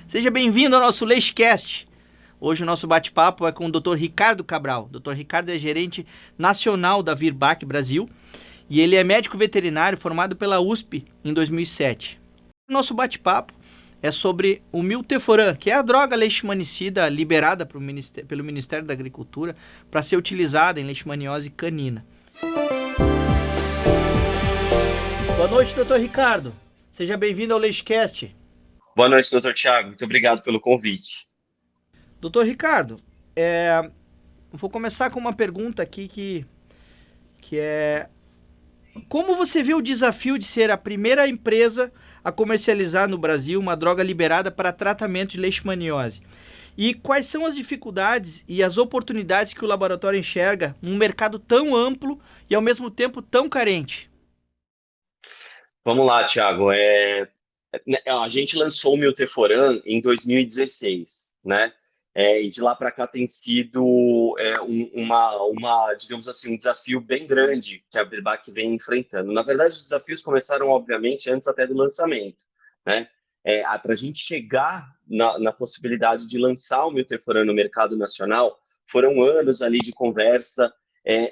Seja bem-vindo ao nosso Leishcast. Hoje o nosso bate-papo é com o Dr. Ricardo Cabral. O Dr. Ricardo é gerente nacional da Virbac Brasil e ele é médico veterinário formado pela USP em 2007. O nosso bate-papo é sobre o milteforam, que é a droga leishmanicida liberada pelo Ministério da Agricultura para ser utilizada em leishmaniose canina. Boa noite, Dr. Ricardo. Seja bem-vindo ao Leishcast. Boa noite, doutor Thiago. Muito obrigado pelo convite. Doutor Ricardo, vou começar com uma pergunta aqui que é: como você vê o desafio de ser a primeira empresa a comercializar no Brasil uma droga liberada para tratamento de leishmaniose? E quais são as dificuldades e as oportunidades que o laboratório enxerga num mercado tão amplo e ao mesmo tempo tão carente? Vamos lá, Thiago. A gente lançou o milteforam em 2016, né? E de lá para cá tem sido digamos assim, um desafio bem grande que a Virbac vem enfrentando. Na verdade, os desafios começaram, obviamente, antes até do lançamento, né? Para a gente chegar na possibilidade de lançar o milteforam no mercado nacional, foram anos ali de conversa,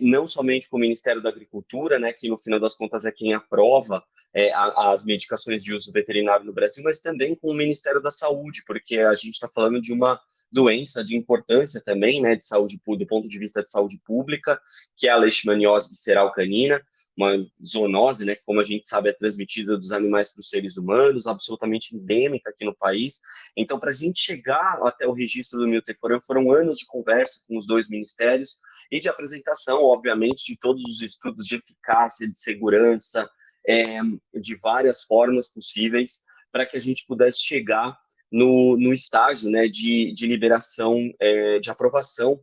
não somente com o Ministério da Agricultura, né, que no final das contas é quem aprova as medicações de uso veterinário no Brasil, mas também com o Ministério da Saúde, porque a gente está falando de uma doença de importância também, né, de saúde, do ponto de vista de saúde pública, que é a leishmaniose visceral canina, uma zoonose, né, que, como a gente sabe, é transmitida dos animais para os seres humanos, absolutamente endêmica aqui no país. Então, para a gente chegar até o registro do milteforam, foram anos de conversa com os dois ministérios e de apresentação, obviamente, de todos os estudos de eficácia, de segurança, de várias formas possíveis, para que a gente pudesse chegar no estágio, né, de liberação, de aprovação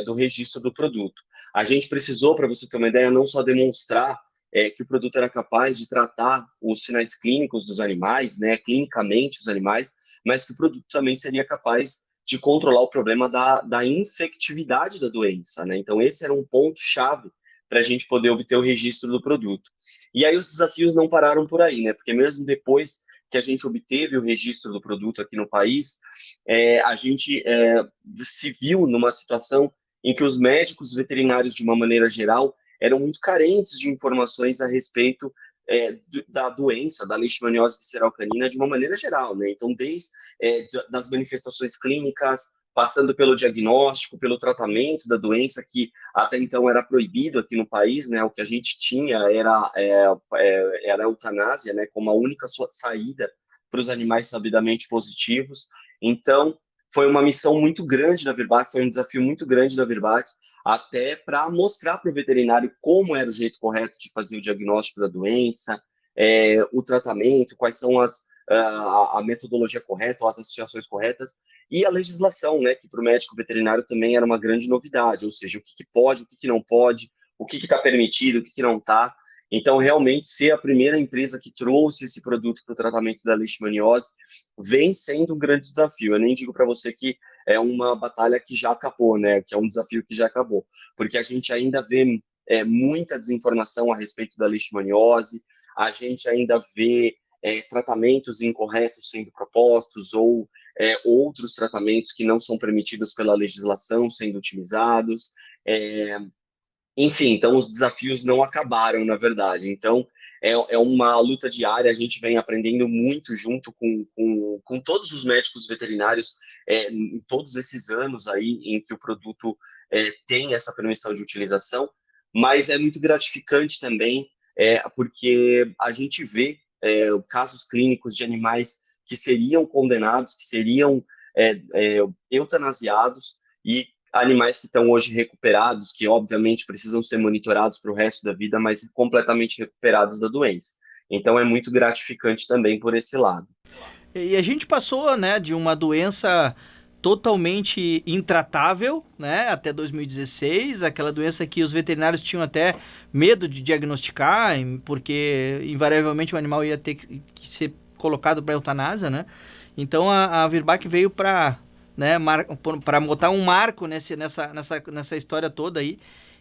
do registro do produto. A gente precisou, para você ter uma ideia, não só demonstrar que o produto era capaz de tratar os sinais clínicos dos animais, né, clinicamente os animais, mas que o produto também seria capaz de controlar o problema da infectividade da doença, né? Então, esse era um ponto-chave para a gente poder obter o registro do produto. E aí os desafios não pararam por aí, né? Porque mesmo depois que a gente obteve o registro do produto aqui no país, a gente se viu numa situação em que os médicos veterinários, de uma maneira geral, eram muito carentes de informações a respeito da doença, da leishmaniose visceral canina, de uma maneira geral, né? Então, desde das manifestações clínicas, passando pelo diagnóstico, pelo tratamento da doença, que até então era proibido aqui no país, né? O que a gente tinha era a eutanásia, né? Como a única saída para os animais sabidamente positivos. Então, foi uma missão muito grande da Virbac, foi um desafio muito grande da Virbac, até para mostrar para o veterinário como era o jeito correto de fazer o diagnóstico da doença, o tratamento, quais são a metodologia correta, as associações corretas, e a legislação, né, que para o médico veterinário também era uma grande novidade, ou seja, o que pode, o que não pode, o que está permitido, o que não está. Então, realmente, ser a primeira empresa que trouxe esse produto para o tratamento da leishmaniose vem sendo um grande desafio. Eu nem digo para você que é uma batalha que já acabou, né? Que é um desafio que já acabou, porque a gente ainda vê muita desinformação a respeito da leishmaniose, a gente ainda vê tratamentos incorretos sendo propostos ou outros tratamentos que não são permitidos pela legislação sendo utilizados. Enfim, então os desafios não acabaram, na verdade. Então, é uma luta diária, a gente vem aprendendo muito junto com todos os médicos veterinários em todos esses anos aí em que o produto tem essa permissão de utilização, mas é muito gratificante também, porque a gente vê casos clínicos de animais que seriam condenados, que seriam eutanasiados, e animais que estão hoje recuperados, que obviamente precisam ser monitorados para o resto da vida, mas completamente recuperados da doença. Então é muito gratificante também por esse lado. E a gente passou, né, de uma doença totalmente intratável, né, até 2016, aquela doença que os veterinários tinham até medo de diagnosticar, porque invariavelmente o animal ia ter que ser colocado para eutanásia, né? Então a Virbac veio para, né, para botar um marco nessa história toda aí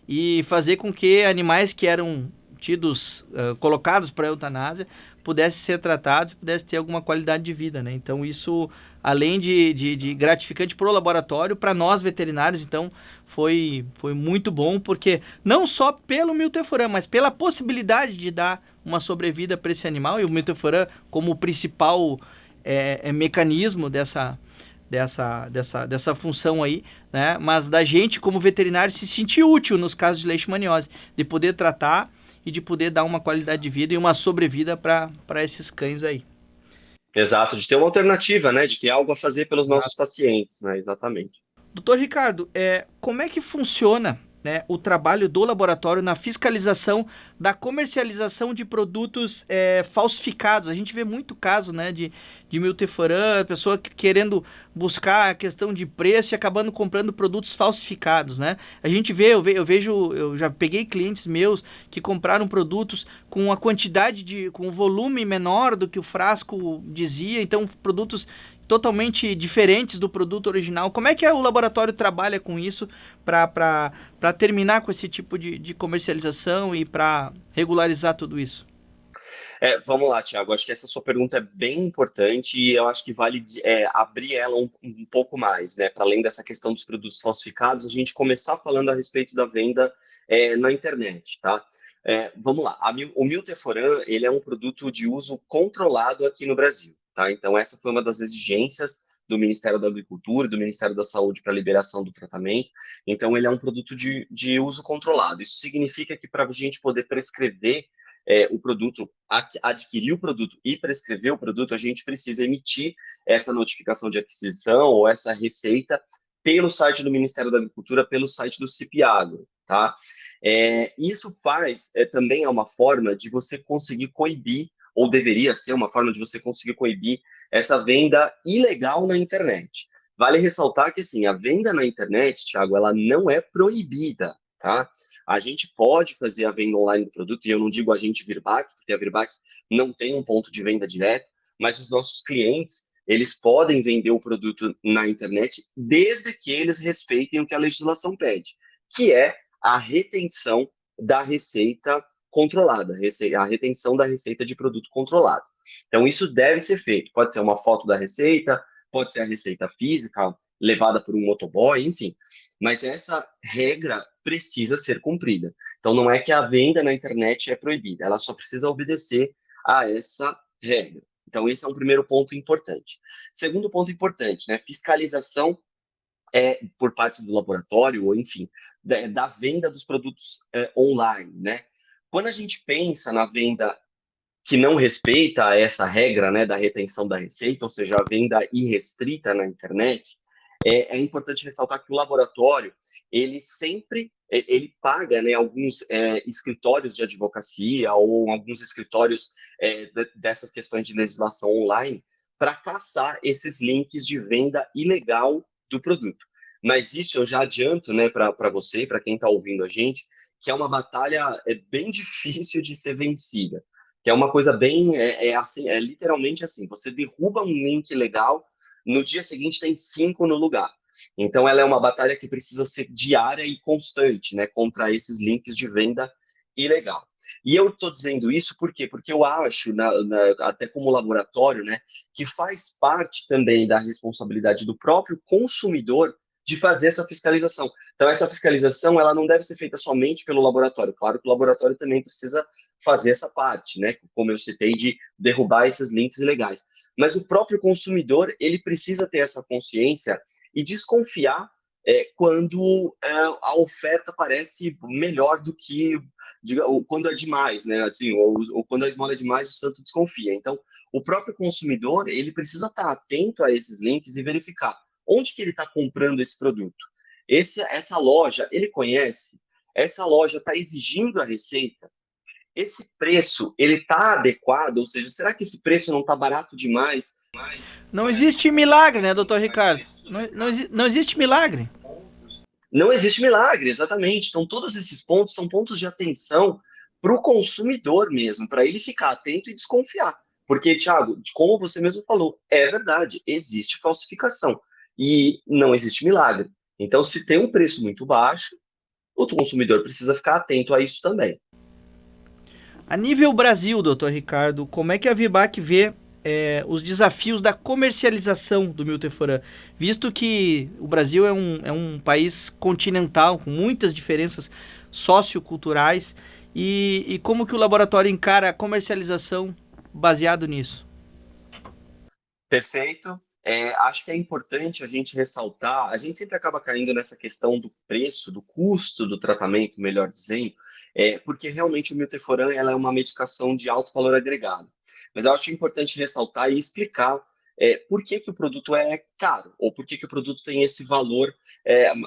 e fazer com que animais que eram tidos, colocados para eutanásia, pudessem ser tratados, pudessem ter alguma qualidade de vida, né? Então isso além de gratificante para o laboratório, para nós veterinários, então foi muito bom, porque não só pelo milteforam, mas pela possibilidade de dar uma sobrevida para esse animal, e o milteforam como o principal mecanismo dessa função aí, né? Mas da gente como veterinário se sentir útil nos casos de leishmaniose, de poder tratar e de poder dar uma qualidade de vida e uma sobrevida para esses cães aí. Exato, de ter uma alternativa, né? De ter algo a fazer pelos nossos pacientes, né? Exatamente. Doutor Ricardo, como é que funciona, né, o trabalho do laboratório na fiscalização da comercialização de produtos falsificados? A gente vê muito caso, né, de milteforam, pessoa querendo buscar a questão de preço e acabando comprando produtos falsificados, né? A gente vê, eu já peguei clientes meus que compraram produtos com a quantidade com um volume menor do que o frasco dizia, então produtos totalmente diferentes do produto original. Como é que o laboratório trabalha com isso para terminar com esse tipo de comercialização e para regularizar tudo isso? Vamos lá, Thiago. Acho que essa sua pergunta é bem importante e eu acho que vale abrir ela um pouco mais, né? Para além dessa questão dos produtos falsificados, a gente começar falando a respeito da venda na internet, tá? Vamos lá. O milteforam, ele é um produto de uso controlado aqui no Brasil, tá? Então, essa foi uma das exigências do Ministério da Agricultura e do Ministério da Saúde para a liberação do tratamento. Então, ele é um produto de uso controlado. Isso significa que para a gente poder prescrever o produto, adquirir o produto e prescrever o produto, a gente precisa emitir essa notificação de aquisição ou essa receita pelo site do Ministério da Agricultura, pelo site do CIPIAGRO, tá? Isso também é uma forma de você conseguir coibir, ou deveria ser uma forma de você conseguir coibir essa venda ilegal na internet. Vale ressaltar que, assim, a venda na internet, Thiago, ela não é proibida, tá? A gente pode fazer a venda online do produto, e eu não digo a gente Virbac, porque a Virbac não tem um ponto de venda direto, mas os nossos clientes, eles podem vender o produto na internet desde que eles respeitem o que a legislação pede, que é a retenção da receita controlada, a retenção da receita de produto controlado. Então, isso deve ser feito. Pode ser uma foto da receita, pode ser a receita física, levada por um motoboy, enfim. Mas essa regra precisa ser cumprida. Então, não é que a venda na internet é proibida, ela só precisa obedecer a essa regra. Então, esse é um primeiro ponto importante. Segundo ponto importante, né? Fiscalização por parte do laboratório, ou enfim, da venda dos produtos online, né? Quando a gente pensa na venda que não respeita essa regra, né, da retenção da receita, ou seja, a venda irrestrita na internet, é importante ressaltar que o laboratório, ele sempre ele paga, né, alguns escritórios de advocacia ou alguns escritórios dessas questões de legislação online para caçar esses links de venda ilegal do produto. Mas isso eu já adianto, né, para você, para quem está ouvindo a gente, que é uma batalha bem difícil de ser vencida. Que é uma coisa bem, assim, literalmente assim, você derruba um link legal, no dia seguinte tem 5 no lugar. Então, ela é uma batalha que precisa ser diária e constante, né, contra esses links de venda ilegal. E eu estou dizendo isso por quê? Porque eu acho, até como laboratório, né, que faz parte também da responsabilidade do próprio consumidor de fazer essa fiscalização. Então, essa fiscalização, ela não deve ser feita somente pelo laboratório. Claro que o laboratório também precisa fazer essa parte, né? Como eu citei, de derrubar esses links ilegais. Mas o próprio consumidor, ele precisa ter essa consciência e desconfiar quando a oferta parece melhor do que quando é demais, né? Assim, ou quando a esmola é demais, o santo desconfia. Então, o próprio consumidor, ele precisa estar atento a esses links e verificar onde que ele está comprando esse produto. Essa loja, ele conhece? Essa loja está exigindo a receita? Esse preço, ele está adequado? Ou seja, será que esse preço não está barato demais? Não existe milagre, né, doutor Ricardo? Não existe milagre. Não existe milagre, exatamente. Então, todos esses pontos são pontos de atenção para o consumidor mesmo, para ele ficar atento e desconfiar. Porque, Thiago, como você mesmo falou, é verdade, existe falsificação e não existe milagre. Então, se tem um preço muito baixo, o consumidor precisa ficar atento a isso também. A nível Brasil, doutor Ricardo, como é que a Virbac vê os desafios da comercialização do milteforam, visto que o Brasil é um país continental, com muitas diferenças socioculturais, e como que o laboratório encara a comercialização baseado nisso? Perfeito. Acho que é importante a gente ressaltar, a gente sempre acaba caindo nessa questão do preço, do custo do tratamento, melhor dizendo, porque realmente o milteforam ela é uma medicação de alto valor agregado. Mas eu acho importante ressaltar e explicar por que que o produto é caro, ou por que que o produto tem esse valor,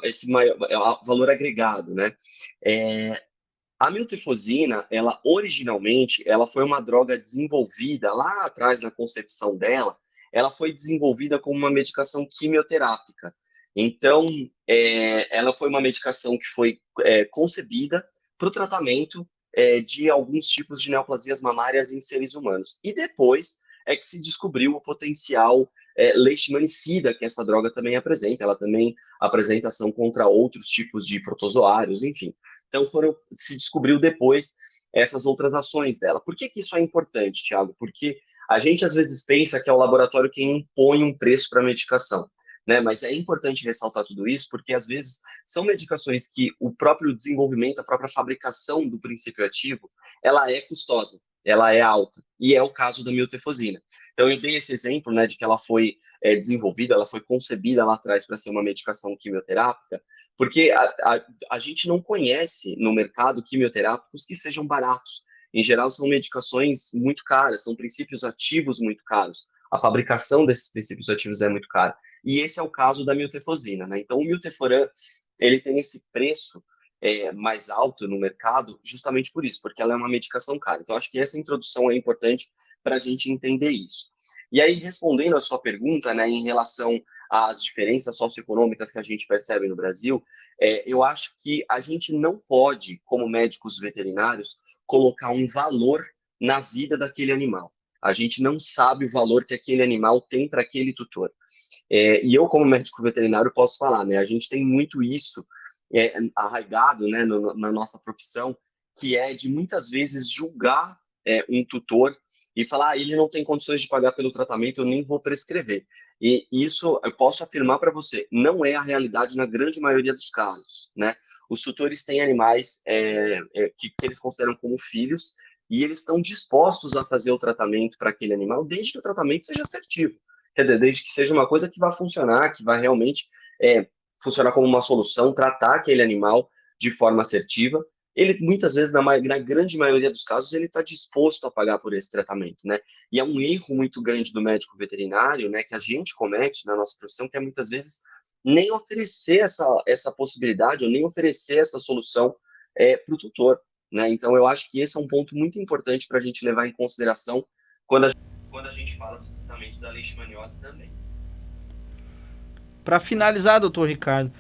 esse maior, valor agregado, né? É, a miltefosina, ela originalmente, ela foi uma droga desenvolvida lá atrás na concepção dela, ela foi desenvolvida como uma medicação quimioterápica. Então, ela foi uma medicação que foi concebida para o tratamento de alguns tipos de neoplasias mamárias em seres humanos. E depois é que se descobriu o potencial leishmanicida que essa droga também apresenta. Ela também apresenta ação contra outros tipos de protozoários, enfim. Então, se descobriu depois essas outras ações dela. Por que que isso é importante, Thiago? Porque a gente às vezes pensa que é o laboratório quem impõe um preço para a medicação, né? Mas é importante ressaltar tudo isso porque às vezes são medicações que o próprio desenvolvimento, a própria fabricação do princípio ativo, ela é custosa, ela é alta, e é o caso da miltefosina. Então eu dei esse exemplo, né, de que ela foi desenvolvida, ela foi concebida lá atrás para ser uma medicação quimioterápica, porque a gente não conhece no mercado quimioterápicos que sejam baratos. Em geral, são medicações muito caras, são princípios ativos muito caros. A fabricação desses princípios ativos é muito cara. E esse é o caso da miltefosina, né? Então, o milteforam, ele tem esse preço mais alto no mercado justamente por isso, porque ela é uma medicação cara. Então, acho que essa introdução é importante para a gente entender isso. E aí, respondendo a sua pergunta, né, em relação às diferenças socioeconômicas que a gente percebe no Brasil, eu acho que a gente não pode, como médicos veterinários, colocar um valor na vida daquele animal. A gente não sabe o valor que aquele animal tem para aquele tutor. E eu, como médico veterinário, posso falar, né? A gente tem muito isso arraigado, né, na nossa profissão, que é de muitas vezes julgar um tutor e falar, ele não tem condições de pagar pelo tratamento, eu nem vou prescrever. E isso, eu posso afirmar para você, não é a realidade na grande maioria dos casos, né? Os tutores têm animais que eles consideram como filhos e eles estão dispostos a fazer o tratamento para aquele animal, desde que o tratamento seja assertivo. Quer dizer, desde que seja uma coisa que vai funcionar, que vai realmente funcionar como uma solução, tratar aquele animal de forma assertiva. Ele, muitas vezes, na grande maioria dos casos, ele está disposto a pagar por esse tratamento, né? E é um erro muito grande do médico veterinário, né, que a gente comete na nossa profissão, que é muitas vezes nem oferecer essa possibilidade ou nem oferecer essa solução para o tutor, né? Então, eu acho que esse é um ponto muito importante para a gente levar em consideração quando a gente fala do tratamento da leishmaniose também. Para finalizar, doutor Ricardo,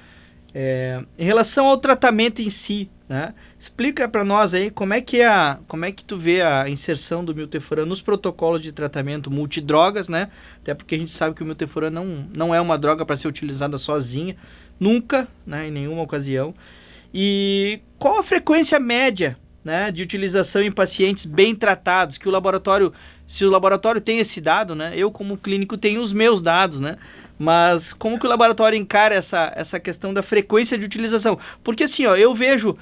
em relação ao tratamento em si, né? Explica para nós aí como é que tu vê a inserção do milteforam nos protocolos de tratamento multidrogas, né? Até porque a gente sabe que o milteforam não é uma droga para ser utilizada sozinha, nunca, né? Em nenhuma ocasião. E qual a frequência média, né, de utilização em pacientes bem tratados, que o laboratório, se o laboratório tem esse dado, né? Eu como clínico tenho os meus dados, né? Mas como que o laboratório encara essa questão da frequência de utilização? Porque assim, ó, eu vejo,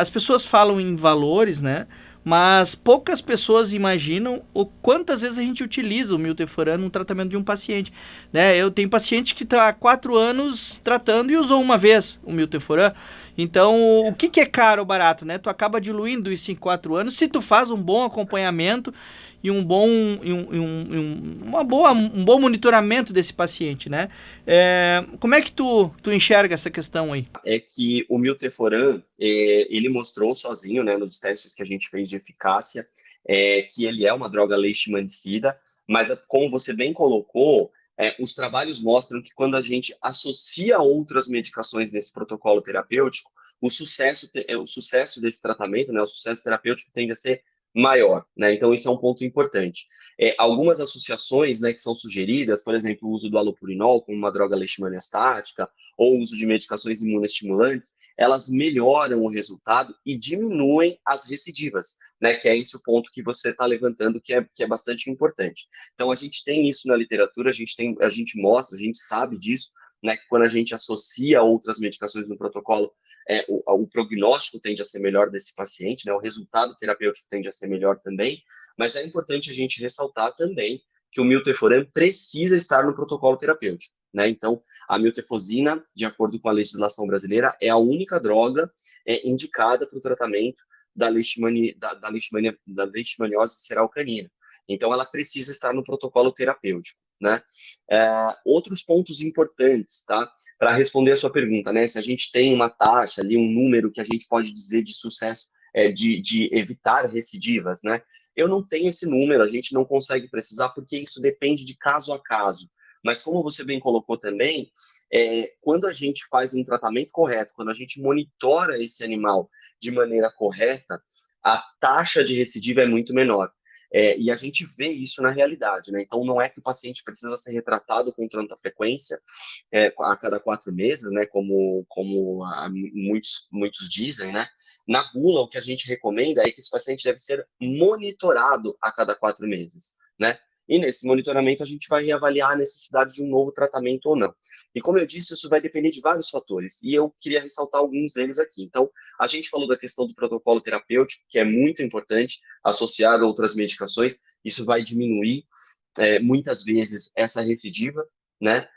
as pessoas falam em valores, né? Mas poucas pessoas imaginam o quantas vezes a gente utiliza o milteforam no tratamento de um paciente, né? Eu tenho paciente que está há 4 anos tratando e usou uma vez o milteforam. Então, o que é caro ou barato, né? Tu acaba diluindo isso em 4 anos se tu faz um bom acompanhamento e um bom monitoramento desse paciente, né? Como é que tu enxerga essa questão aí? É que o milteforam, ele mostrou sozinho, né, nos testes que a gente fez de eficácia, que ele é uma droga leishmanicida, mas como você bem colocou, os trabalhos mostram que quando a gente associa outras medicações nesse protocolo terapêutico, o sucesso desse tratamento, né, o sucesso terapêutico tende a ser maior, né? Então, isso é um ponto importante. Algumas associações, né, que são sugeridas, por exemplo, o uso do alopurinol como uma droga leishmaniostática, ou o uso de medicações imunoestimulantes, elas melhoram o resultado e diminuem as recidivas, né? Que é esse o ponto que você está levantando, que é bastante importante. Então, a gente tem isso na literatura, a gente mostra, a gente sabe disso, né? Que quando a gente associa outras medicações no protocolo, o prognóstico tende a ser melhor desse paciente, né? O resultado terapêutico tende a ser melhor também, mas é importante a gente ressaltar também que o milteforam precisa estar no protocolo terapêutico, né? Então, a miltefosina, de acordo com a legislação brasileira, é a única droga indicada para o tratamento da leishmaniose visceral canina. Então, ela precisa estar no protocolo terapêutico, né? Outros pontos importantes, tá? Para responder a sua pergunta, né? Se a gente tem uma taxa ali, um número que a gente pode dizer de sucesso, de evitar recidivas, né? Eu não tenho esse número, a gente não consegue precisar, porque isso depende de caso a caso. Mas como você bem colocou também, quando a gente faz um tratamento correto, quando a gente monitora esse animal de maneira correta, a taxa de recidiva é muito menor. E a gente vê isso na realidade, né? Então, não é que o paciente precisa ser retratado com tanta frequência, a cada 4 meses, né? Como muitos dizem, né? Na bula, o que a gente recomenda é que esse paciente deve ser monitorado a cada 4 meses, né? E nesse monitoramento a gente vai reavaliar a necessidade de um novo tratamento ou não. E como eu disse, isso vai depender de vários fatores, e eu queria ressaltar alguns deles aqui. Então, a gente falou da questão do protocolo terapêutico, que é muito importante, associado a outras medicações, isso vai diminuir muitas vezes essa recidiva, né?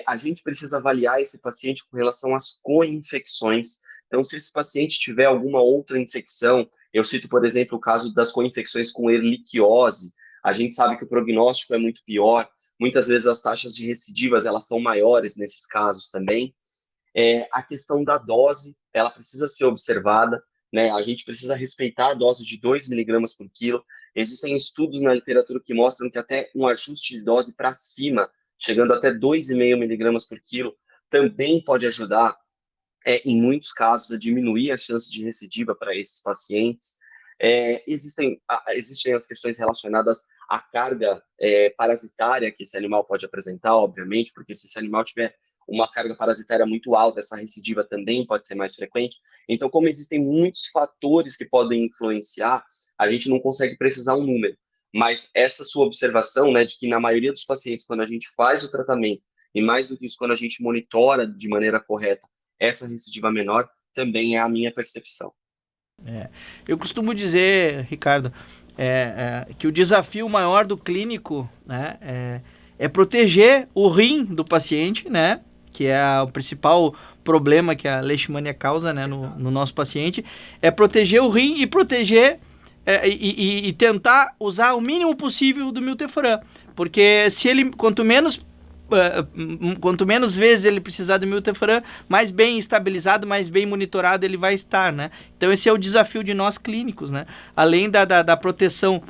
A gente precisa avaliar esse paciente com relação às co-infecções. Então, se esse paciente tiver alguma outra infecção, eu cito, por exemplo, o caso das co-infecções com erliquiose, a gente sabe que o prognóstico é muito pior, muitas vezes as taxas de recidivas elas são maiores nesses casos também. A questão da dose, ela precisa ser observada, né? A gente precisa respeitar a dose de 2 miligramas por quilo. Existem estudos na literatura que mostram que até um ajuste de dose para cima, chegando até 2,5 miligramas por quilo, também pode ajudar, em muitos casos, a diminuir a chance de recidiva para esses pacientes. Existem as questões relacionadas à carga parasitária que esse animal pode apresentar, obviamente, porque se esse animal tiver uma carga parasitária muito alta, essa recidiva também pode ser mais frequente. Então, como existem muitos fatores que podem influenciar, a gente não consegue precisar um número. Mas essa sua observação, né, de que na maioria dos pacientes, quando a gente faz o tratamento, e mais do que isso, quando a gente monitora de maneira correta essa recidiva menor, também é a minha percepção. Eu costumo dizer, Ricardo, que o desafio maior do clínico, né, é proteger o rim do paciente, né, que é o principal problema que a leishmania causa, né, no nosso paciente, é proteger o rim e proteger e tentar usar o mínimo possível do milteforam, porque se ele, quanto menos vezes ele precisar do milteforam, mais bem estabilizado, mais bem monitorado ele vai estar, né? Então esse é o desafio de nós clínicos, né? Além da proteção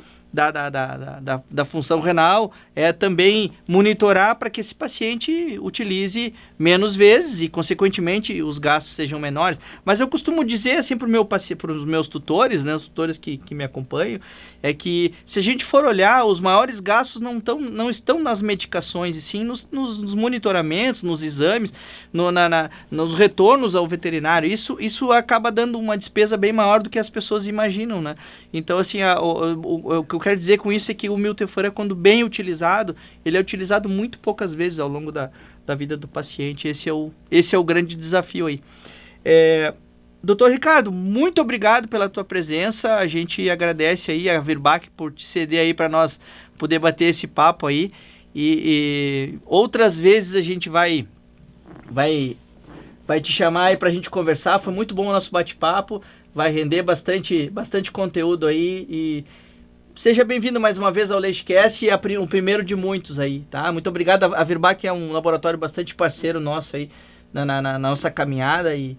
da função renal, é também monitorar para que esse paciente utilize menos vezes e, consequentemente, os gastos sejam menores. Mas eu costumo dizer assim para os meus tutores, né, os tutores que me acompanham, é que se a gente for olhar, os maiores gastos não estão nas medicações, e sim nos monitoramentos, nos exames, nos retornos ao veterinário. Isso acaba dando uma despesa bem maior do que as pessoas imaginam, né? Então, assim, o que eu quero dizer com isso é que o milteforam, quando bem utilizado, ele é utilizado muito poucas vezes ao longo da vida do paciente. Esse é o grande desafio aí. Doutor Ricardo, muito obrigado pela tua presença. A gente agradece aí a Virbac por te ceder aí para nós poder bater esse papo aí. E outras vezes a gente vai te chamar aí para a gente conversar. Foi muito bom o nosso bate-papo. Vai render bastante conteúdo aí. E seja bem-vindo mais uma vez ao Leishcast, e o primeiro de muitos aí, tá? Muito obrigado. A Virbac é um laboratório bastante parceiro nosso aí na nossa caminhada e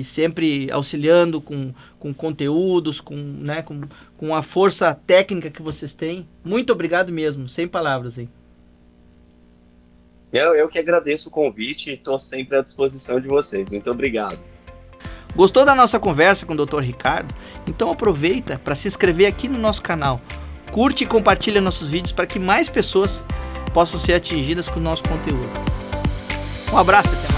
sempre auxiliando com conteúdos, com a força técnica que vocês têm. Muito obrigado mesmo, sem palavras aí. Eu que agradeço o convite e estou sempre à disposição de vocês. Muito obrigado. Gostou da nossa conversa com o Dr. Ricardo? Então aproveita para se inscrever aqui no nosso canal. Curte e compartilha nossos vídeos para que mais pessoas possam ser atingidas com o nosso conteúdo. Um abraço, até mais.